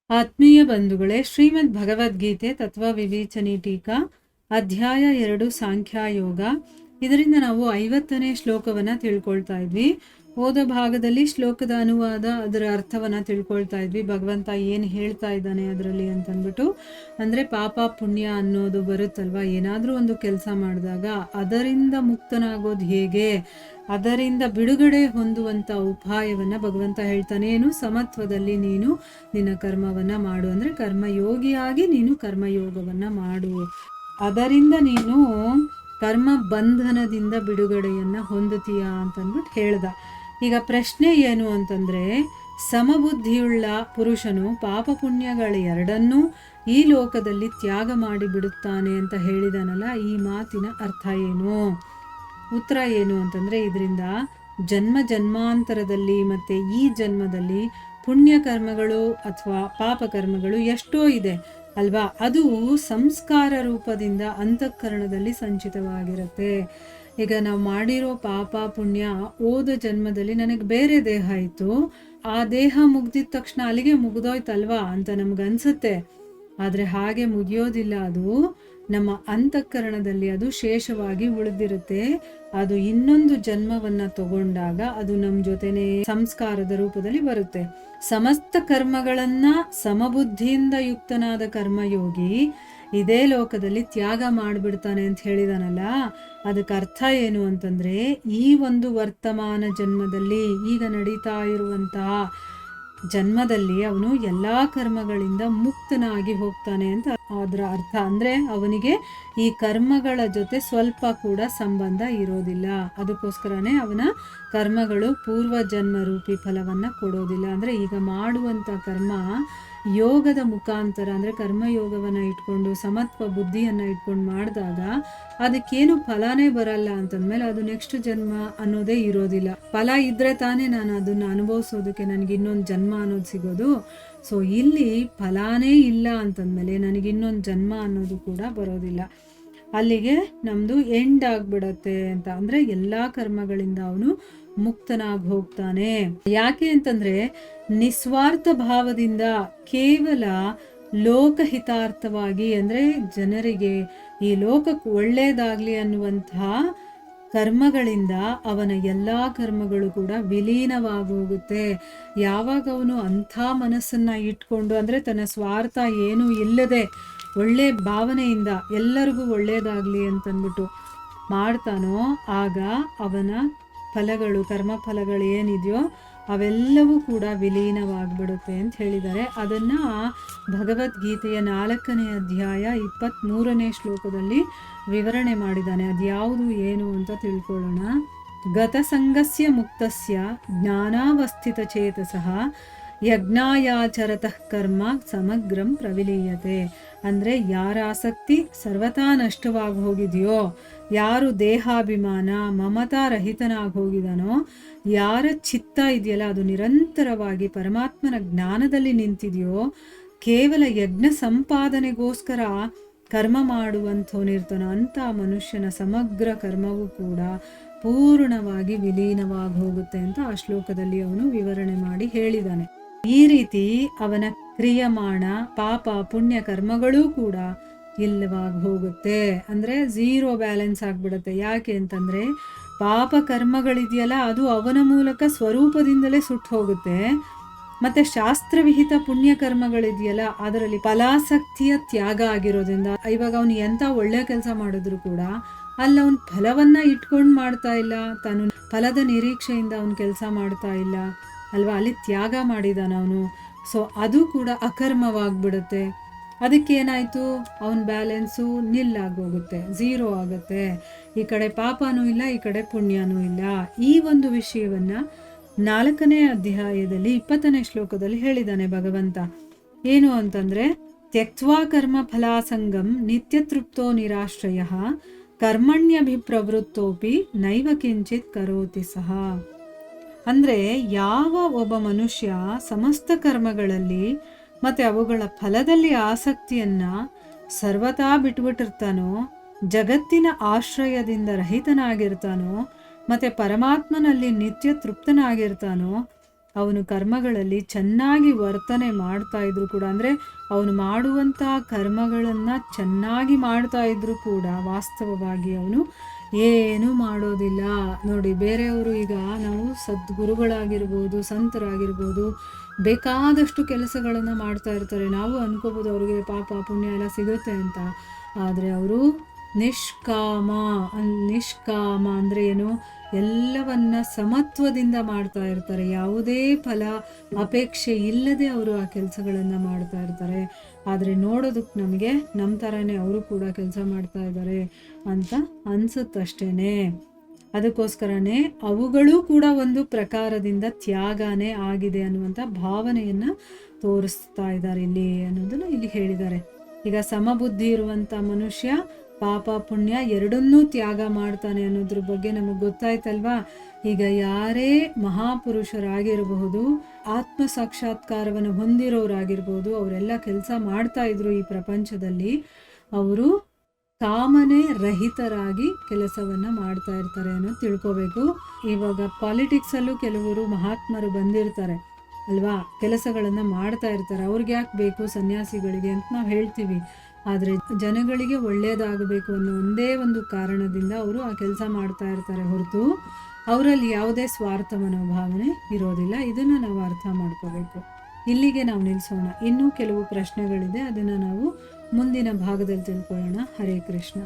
ಆತ್ಮೀಯ ಬಂಧುಗಳೇ, ಶ್ರೀಮದ್ ಭಗವದ್ಗೀತೆ ತತ್ವ ವಿವೇಚನೆ ಟೀಕಾ ಅಧ್ಯಾಯ 2 ಸಾಂಖ್ಯಯೋಗ. ಇದರಿಂದ ನಾವು 50ನೇ ಶ್ಲೋಕವನ್ನ ತಿಳ್ಕೊಳ್ತಾ ಇದ್ವಿ. ಹೋದ ಭಾಗದಲ್ಲಿ ಶ್ಲೋಕದ ಅನುವಾದ, ಅದರ ಅರ್ಥವನ್ನ ತಿಳ್ಕೊಳ್ತಾ ಇದ್ವಿ. ಭಗವಂತ ಏನು ಹೇಳ್ತಾ ಇದ್ದಾನೆ ಅದರಲ್ಲಿ ಅಂತಂದ್ಬಿಟ್ಟು, ಅಂದ್ರೆ ಪಾಪ ಪುಣ್ಯ ಅನ್ನೋದು ಬರುತ್ತಲ್ವಾ, ಏನಾದ್ರೂ ಒಂದು ಕೆಲಸ ಮಾಡಿದಾಗ ಅದರಿಂದ ಮುಕ್ತನಾಗೋದು ಹೇಗೆ, ಅದರಿಂದ ಬಿಡುಗಡೆ ಹೊಂದುವಂತ ಉಪಾಯವನ್ನ ಭಗವಂತ ಹೇಳ್ತಾನೆ. ಏನು? ಸಮತ್ವದಲ್ಲಿ ನೀನು ನಿನ್ನ ಕರ್ಮವನ್ನ ಮಾಡು, ಅಂದ್ರೆ ಕರ್ಮಯೋಗಿಯಾಗಿ ನೀನು ಕರ್ಮಯೋಗವನ್ನ ಮಾಡು, ಅದರಿಂದ ನೀನು ಕರ್ಮ ಬಂಧನದಿಂದ ಬಿಡುಗಡೆಯನ್ನ ಹೊಂದುತ್ತೀಯಾ ಅಂತಂದ್ಬಿಟ್ಟು ಹೇಳ್ದ. ಈಗ ಪ್ರಶ್ನೆ ಏನು ಅಂತಂದ್ರೆ, ಸಮಬುದ್ಧಿಯುಳ್ಳ ಪುರುಷನು ಪಾಪ ಪುಣ್ಯಗಳ ಎರಡನ್ನೂ ಈ ಲೋಕದಲ್ಲಿ ತ್ಯಾಗ ಮಾಡಿ ಬಿಡುತ್ತಾನೆ ಅಂತ ಹೇಳಿದಾನಲ್ಲ, ಈ ಮಾತಿನ ಅರ್ಥ ಏನು? ಉತ್ತರ ಏನು ಅಂತಂದ್ರೆ, ಇದರಿಂದ ಜನ್ಮ ಜನ್ಮಾಂತರದಲ್ಲಿ ಮತ್ತೆ ಈ ಜನ್ಮದಲ್ಲಿ ಪುಣ್ಯ ಕರ್ಮಗಳು ಅಥವಾ ಪಾಪ ಕರ್ಮಗಳು ಎಷ್ಟೋ ಇದೆ ಅಲ್ವಾ, ಅದು ಸಂಸ್ಕಾರ ರೂಪದಿಂದ ಅಂತಃಕರಣದಲ್ಲಿ ಸಂಚಿತವಾಗಿರುತ್ತೆ. ಈಗ ನಾವು ಮಾಡಿರೋ ಪಾಪ ಪುಣ್ಯ ಹೋದ ಜನ್ಮದಲ್ಲಿ ನನಗೆ ಬೇರೆ ದೇಹ ಇತ್ತು, ಆ ದೇಹ ಮುಗ್ದಿದ ತಕ್ಷಣ ಅಲ್ಲಿಗೆ ಮುಗ್ದೋಯ್ತಲ್ವಾ ಅಂತ ನಮ್ಗನ್ಸುತ್ತೆ. ಆದ್ರೆ ಹಾಗೆ ಮುಗಿಯೋದಿಲ್ಲ, ಅದು ನಮ್ಮ ಅಂತಃಕರಣದಲ್ಲಿ ಅದು ಶೇಷವಾಗಿ ಉಳಿದಿರುತ್ತೆ. ಅದು ಇನ್ನೊಂದು ಜನ್ಮವನ್ನ ತಗೊಂಡಾಗ ಅದು ನಮ್ಮ ಜೊತೆನೆ ಸಂಸ್ಕಾರದ ರೂಪದಲ್ಲಿ ಬರುತ್ತೆ. ಸಮಸ್ತ ಕರ್ಮಗಳನ್ನ ಸಮಬುದ್ಧಿಯಿಂದ ಯುಕ್ತನಾದ ಕರ್ಮಯೋಗಿ ಇದೇ ಲೋಕದಲ್ಲಿ ತ್ಯಾಗ ಮಾಡಿಬಿಡ್ತಾನೆ ಅಂತ ಹೇಳಿದಾನಲ್ಲ, ಅದಕ್ಕೆ ಅರ್ಥ ಏನು ಅಂತಂದ್ರೆ, ಈ ಒಂದು ವರ್ತಮಾನ ಜನ್ಮದಲ್ಲಿ ಈಗ ನಡೀತಾ ಇರುವಂತಹ ಜನ್ಮದಲ್ಲಿ ಅವನು ಎಲ್ಲಾ ಕರ್ಮಗಳಿಂದ ಮುಕ್ತನಾಗಿ ಹೋಗ್ತಾನೆ ಅಂತ ಅದರ ಅರ್ಥ. ಅಂದ್ರೆ ಅವನಿಗೆ ಈ ಕರ್ಮಗಳ ಜೊತೆ ಸ್ವಲ್ಪ ಕೂಡ ಸಂಬಂಧ ಇರೋದಿಲ್ಲ. ಅದಕ್ಕೋಸ್ಕರನೇ ಅವನ ಕರ್ಮಗಳು ಪೂರ್ವ ಜನ್ಮ ರೂಪಿ ಫಲವನ್ನ ಕೊಡೋದಿಲ್ಲ. ಅಂದ್ರೆ ಈಗ ಮಾಡುವಂತ ಕರ್ಮ ಯೋಗದ ಮುಖಾಂತರ, ಅಂದ್ರೆ ಕರ್ಮಯೋಗವನ್ನ ಇಟ್ಕೊಂಡು ಸಮತ್ವ ಬುದ್ಧಿಯನ್ನ ಇಟ್ಕೊಂಡು ಮಾಡಿದಾಗ ಅದಕ್ಕೇನು ಫಲನೇ ಬರಲ್ಲ ಅಂತಂದ್ಮೇಲೆ ಅದು ನೆಕ್ಸ್ಟ್ ಜನ್ಮ ಅನ್ನೋದೇ ಇರೋದಿಲ್ಲ. ಫಲ ಇದ್ರೆ ತಾನೇ ನಾನು ಅದನ್ನ ಅನುಭವಿಸೋದಕ್ಕೆ ನನಗೆ ಇನ್ನೊಂದು ಜನ್ಮ ಅನ್ನೋದು ಸಿಗೋದು. ಸೊ ಇಲ್ಲಿ ಫಲಾನೇ ಇಲ್ಲ ಅಂತಂದ್ಮೇಲೆ ನನಗೆ ಇನ್ನೊಂದು ಜನ್ಮ ಅನ್ನೋದು ಕೂಡ ಬರೋದಿಲ್ಲ. ಅಲ್ಲಿಗೆ ನಮ್ದು ಎಂಡ್ ಆಗ್ಬಿಡತ್ತೆ ಅಂತ. ಅಂದ್ರೆ ಎಲ್ಲಾ ಕರ್ಮಗಳಿಂದ ಅವನು ಮುಕ್ತನಾಗಿ ಹೋಗ್ತಾನೆ. ಯಾಕೆ ಅಂತಂದ್ರೆ, ನಿಸ್ವಾರ್ಥ ಭಾವದಿಂದ ಕೇವಲ ಲೋಕಹಿತಾರ್ಥವಾಗಿ, ಅಂದ್ರೆ ಜನರಿಗೆ ಈ ಲೋಕಕ್ಕೆ ಒಳ್ಳೇದಾಗ್ಲಿ ಅನ್ನುವಂತಹ ಕರ್ಮಗಳಿಂದ ಅವನ ಎಲ್ಲಾ ಕರ್ಮಗಳು ಕೂಡ ವಿಲೀನವಾಗೋಗುತ್ತೆ. ಯಾವಾಗ ಅವನು ಅಂಥ ಮನಸ್ಸನ್ನ ಇಟ್ಕೊಂಡು, ಅಂದ್ರೆ ತನ್ನ ಸ್ವಾರ್ಥ ಏನೂ ಇಲ್ಲದೆ ಒಳ್ಳೆ ಭಾವನೆಯಿಂದ ಎಲ್ಲರಿಗೂ ಒಳ್ಳೇದಾಗ್ಲಿ ಅಂತಂದ್ಬಿಟ್ಟು ಮಾಡ್ತಾನೋ, ಆಗ ಅವನ ಫಲಗಳು, ಕರ್ಮ ಫಲಗಳು ಏನಿದೆಯೋ ಅವೆಲ್ಲವೂ ಕೂಡ ವಿಲೀನವಾಗ್ಬಿಡುತ್ತೆ ಅಂತ ಹೇಳಿದ್ದಾರೆ. ಅದನ್ನ ಭಗವದ್ಗೀತೆಯ 4ನೇ ಅಧ್ಯಾಯ 23ನೇ ಶ್ಲೋಕದಲ್ಲಿ ವಿವರಣೆ ಮಾಡಿದ್ದಾನೆ. ಅದ್ಯಾವುದು ಏನು ಅಂತ ತಿಳ್ಕೊಳ್ಳೋಣ. ಗತಸಂಗಸ್ಯ ಮುಕ್ತಸ್ಯ ಜ್ಞಾನಾವಸ್ಥಿತ ಚೇತಸಃ ಯಜ್ಞಾಯಾಚರತಃ ಕರ್ಮ ಸಮಗ್ರಂ ಪ್ರವಿಲೀಯತೆ. ಅಂದ್ರೆ ಯಾರ ಆಸಕ್ತಿ ಸರ್ವತಾ ನಷ್ಟವಾಗಿ ಹೋಗಿದೆಯೋ, ಯಾರು ದೇಹಾಭಿಮಾನ ಮಮತಾ ರಹಿತನಾಗಿ ಹೋಗಿದಾನೋ, ಯಾರ ಚಿತ್ತ ಇದೆಯಲ್ಲ ಅದು ನಿರಂತರವಾಗಿ ಪರಮಾತ್ಮನ ಜ್ಞಾನದಲ್ಲಿ ನಿಂತಿದೆಯೋ, ಕೇವಲ ಯಜ್ಞ ಸಂಪಾದನೆಗೋಸ್ಕರ ಕರ್ಮ ಮಾಡುವಂಥವನಿರ್ತಾನೋ ಅಂಥ ಮನುಷ್ಯನ ಸಮಗ್ರ ಕರ್ಮವೂ ಕೂಡ ಪೂರ್ಣವಾಗಿ ವಿಲೀನವಾಗಿ ಹೋಗುತ್ತೆ ಅಂತ ಆ ಶ್ಲೋಕದಲ್ಲಿ ಅವನು ವಿವರಣೆ ಮಾಡಿ ಹೇಳಿದಾನೆ. ಈ ರೀತಿ ಅವನ ಕ್ರಿಯಮಾಣ ಪಾಪ ಪುಣ್ಯ ಕರ್ಮಗಳೂ ಕೂಡ ಇಲ್ಲವಾಗಿ ಹೋಗುತ್ತೆ. ಅಂದ್ರೆ ಝೀರೋ ಬ್ಯಾಲೆನ್ಸ್ ಆಗ್ಬಿಡುತ್ತೆ. ಯಾಕೆ ಅಂತಂದ್ರೆ, ಪಾಪ ಕರ್ಮಗಳಿದೆಯಲ್ಲ ಅದು ಅವನ ಮೂಲಕ ಸ್ವರೂಪದಿಂದಲೇ ಸುಟ್ಟು ಹೋಗುತ್ತೆ. ಮತ್ತೆ ಶಾಸ್ತ್ರವಿಹಿತ ಪುಣ್ಯ ಕರ್ಮಗಳಿದೆಯಲ್ಲ ಅದರಲ್ಲಿ ಫಲಾಸಕ್ತಿಯ ತ್ಯಾಗ ಆಗಿರೋದ್ರಿಂದ, ಇವಾಗ ಅವನು ಎಂತ ಒಳ್ಳೆ ಕೆಲಸ ಮಾಡಿದ್ರು ಕೂಡ ಅಲ್ಲಿ ಅವನ್ ಫಲವನ್ನ ಇಟ್ಕೊಂಡು ಮಾಡ್ತಾ ಇಲ್ಲ, ತಾನು ಫಲದ ನಿರೀಕ್ಷೆಯಿಂದ ಅವನ್ ಕೆಲಸ ಮಾಡ್ತಾ ಇಲ್ಲ ಅಲ್ವಾ, ಅಲ್ಲಿ ತ್ಯಾಗ ಮಾಡಿದಾನ ಅವನು. ಸೊ ಅದು ಕೂಡ ಅಕರ್ಮವಾಗ್ಬಿಡುತ್ತೆ. ಅದಕ್ಕೇನಾಯ್ತು, ಅವನ ಬ್ಯಾಲೆನ್ಸು ನಿಲ್ಲಾಗೋಗುತ್ತೆ, ಝೀರೋ ಆಗುತ್ತೆ. ಈ ಕಡೆ ಪಾಪನೂ ಇಲ್ಲ, ಈ ಕಡೆ ಪುಣ್ಯನೂ ಇಲ್ಲ. ಈ ಒಂದು ವಿಷಯವನ್ನ 4ನೇ ಅಧ್ಯಾಯದಲ್ಲಿ 20ನೇ ಶ್ಲೋಕದಲ್ಲಿ ಹೇಳಿದಾನೆ ಭಗವಂತ. ಏನು ಅಂತಂದ್ರೆ, ತ್ಯಕ್ತ್ವಾ ಕರ್ಮ ಫಲಾಸಂಗಂ ನಿತ್ಯ ತೃಪ್ತೋ ನಿರಾಶ್ರಯ ಕರ್ಮಣ್ಯಭಿಪ್ರವೃತ್ತೋಪಿ ನೈವ ಕಿಂಚಿತ್ ಕರೋತಿ ಸಹ. ಅಂದ್ರೆ ಯಾವ ಒಬ್ಬ ಮನುಷ್ಯ ಸಮಸ್ತ ಕರ್ಮಗಳಲ್ಲಿ ಮತ್ತೆ ಅವುಗಳ ಫಲದಲ್ಲಿ ಆಸಕ್ತಿಯನ್ನ ಸರ್ವತಾ ಬಿಟ್ಬಿಟ್ಟಿರ್ತಾನೋ, ಜಗತ್ತಿನ ಆಶ್ರಯದಿಂದ ರಹಿತನಾಗಿರ್ತಾನೋ, ಮತ್ತೆ ಪರಮಾತ್ಮನಲ್ಲಿ ನಿತ್ಯ ತೃಪ್ತನಾಗಿರ್ತಾನೋ, ಅವನು ಕರ್ಮಗಳಲ್ಲಿ ಚೆನ್ನಾಗಿ ವರ್ತನೆ ಮಾಡ್ತಾ ಇದ್ರು ಕೂಡ, ಅಂದರೆ ಅವನು ಮಾಡುವಂಥ ಕರ್ಮಗಳನ್ನು ಚೆನ್ನಾಗಿ ಮಾಡ್ತಾ ಇದ್ರು ಕೂಡ ವಾಸ್ತವವಾಗಿ ಅವನು ಏನೂ ಮಾಡೋದಿಲ್ಲ. ನೋಡಿ, ಬೇರೆಯವರು ಈಗ ನಾವು ಸದ್ಗುರುಗಳಾಗಿರ್ಬೋದು, ಸಂತರಾಗಿರ್ಬೋದು, ಬೇಕಾದಷ್ಟು ಕೆಲಸಗಳನ್ನು ಮಾಡ್ತಾ ಇರ್ತಾರೆ. ನಾವು ಅನ್ಕೋಬೋದು ಅವ್ರಿಗೆ ಪಾಪ ಪುಣ್ಯ ಎಲ್ಲ ಸಿಗುತ್ತೆ ಅಂತ. ಆದರೆ ಅವರು ನಿಷ್ಕಾಮ ಅಂದರೆ ಏನು, ಎಲ್ಲವನ್ನ ಸಮತ್ವದಿಂದ ಮಾಡ್ತಾ ಇರ್ತಾರೆ. ಯಾವುದೇ ಫಲ ಅಪೇಕ್ಷೆ ಇಲ್ಲದೆ ಅವರು ಆ ಕೆಲಸಗಳನ್ನು ಮಾಡ್ತಾ ಇರ್ತಾರೆ. ಆದರೆ ನೋಡೋದಕ್ಕೆ ನಮಗೆ ನಮ್ಮ ಥರನೇ ಅವರು ಕೂಡ ಕೆಲಸ ಮಾಡ್ತಾ ಇದ್ದಾರೆ ಅಂತ ಅನಿಸುತ್ತಷ್ಟೇ. ಅದಕ್ಕೋಸ್ಕರನೇ ಅವುಗಳೂ ಕೂಡ ಒಂದು ಪ್ರಕಾರದಿಂದ ತ್ಯಾಗನೇ ಆಗಿದೆ ಅನ್ನುವಂಥ ಭಾವನೆಯನ್ನು ತೋರಿಸ್ತಾ ಇದ್ದಾರೆ ಇಲ್ಲಿ ಅನ್ನೋದನ್ನು ಇಲ್ಲಿ ಹೇಳಿದ್ದಾರೆ. ಈಗ ಸಮಬುದ್ಧಿ ಇರುವಂಥ ಮನುಷ್ಯ ಪಾಪ ಪುಣ್ಯ ಎರಡನ್ನೂ ತ್ಯಾಗ ಮಾಡ್ತಾನೆ ಅನ್ನೋದ್ರ ಬಗ್ಗೆ ನಮಗೆ ಗೊತ್ತಾಯ್ತಲ್ವಾ. ಈಗ ಯಾರೇ ಮಹಾಪುರುಷರಾಗಿರಬಹುದು, ಆತ್ಮ ಸಾಕ್ಷಾತ್ಕಾರವನ್ನು ಹೊಂದಿರೋರಾಗಿರ್ಬೋದು, ಅವರೆಲ್ಲ ಕೆಲಸ ಮಾಡ್ತಾ ಇದ್ರು ಈ ಪ್ರಪಂಚದಲ್ಲಿ. ಅವರು ಕಾಮನೆ ರಹಿತರಾಗಿ ಕೆಲಸವನ್ನು ಮಾಡ್ತಾ ಇರ್ತಾರೆ ಅನ್ನೋದು ತಿಳ್ಕೋಬೇಕು. ಇವಾಗ ಪಾಲಿಟಿಕ್ಸಲ್ಲೂ ಕೆಲವರು ಮಹಾತ್ಮರು ಬಂದಿರ್ತಾರೆ ಅಲ್ವಾ, ಕೆಲಸಗಳನ್ನು ಮಾಡ್ತಾ ಇರ್ತಾರೆ. ಅವ್ರಿಗೆ ಯಾಕೆ ಬೇಕು ಸನ್ಯಾಸಿಗಳಿಗೆ ಅಂತ ನಾವು ಹೇಳ್ತೀವಿ. ಆದರೆ ಜನಗಳಿಗೆ ಒಳ್ಳೆಯದಾಗಬೇಕು ಅನ್ನೋ ಒಂದೇ ಒಂದು ಕಾರಣದಿಂದ ಅವರು ಆ ಕೆಲಸ ಮಾಡ್ತಾ ಇರ್ತಾರೆ ಹೊರತು ಅವರಲ್ಲಿ ಯಾವುದೇ ಸ್ವಾರ್ಥ ಮನೋಭಾವನೆ ಇರೋದಿಲ್ಲ. ಇದನ್ನು ನಾವು ಅರ್ಥ ಮಾಡ್ಕೋಬೇಕು. ಇಲ್ಲಿಗೆ ನಾವು ನಿಲ್ಲಿಸೋಣ. ಇನ್ನೂ ಕೆಲವು ಪ್ರಶ್ನೆಗಳಿದೆ, ಅದನ್ನು ನಾವು ಮುಂದಿನ ಭಾಗದಲ್ಲಿ ತಿಳ್ಕೊಳ್ಳೋಣ. ಹರೇ ಕೃಷ್ಣ.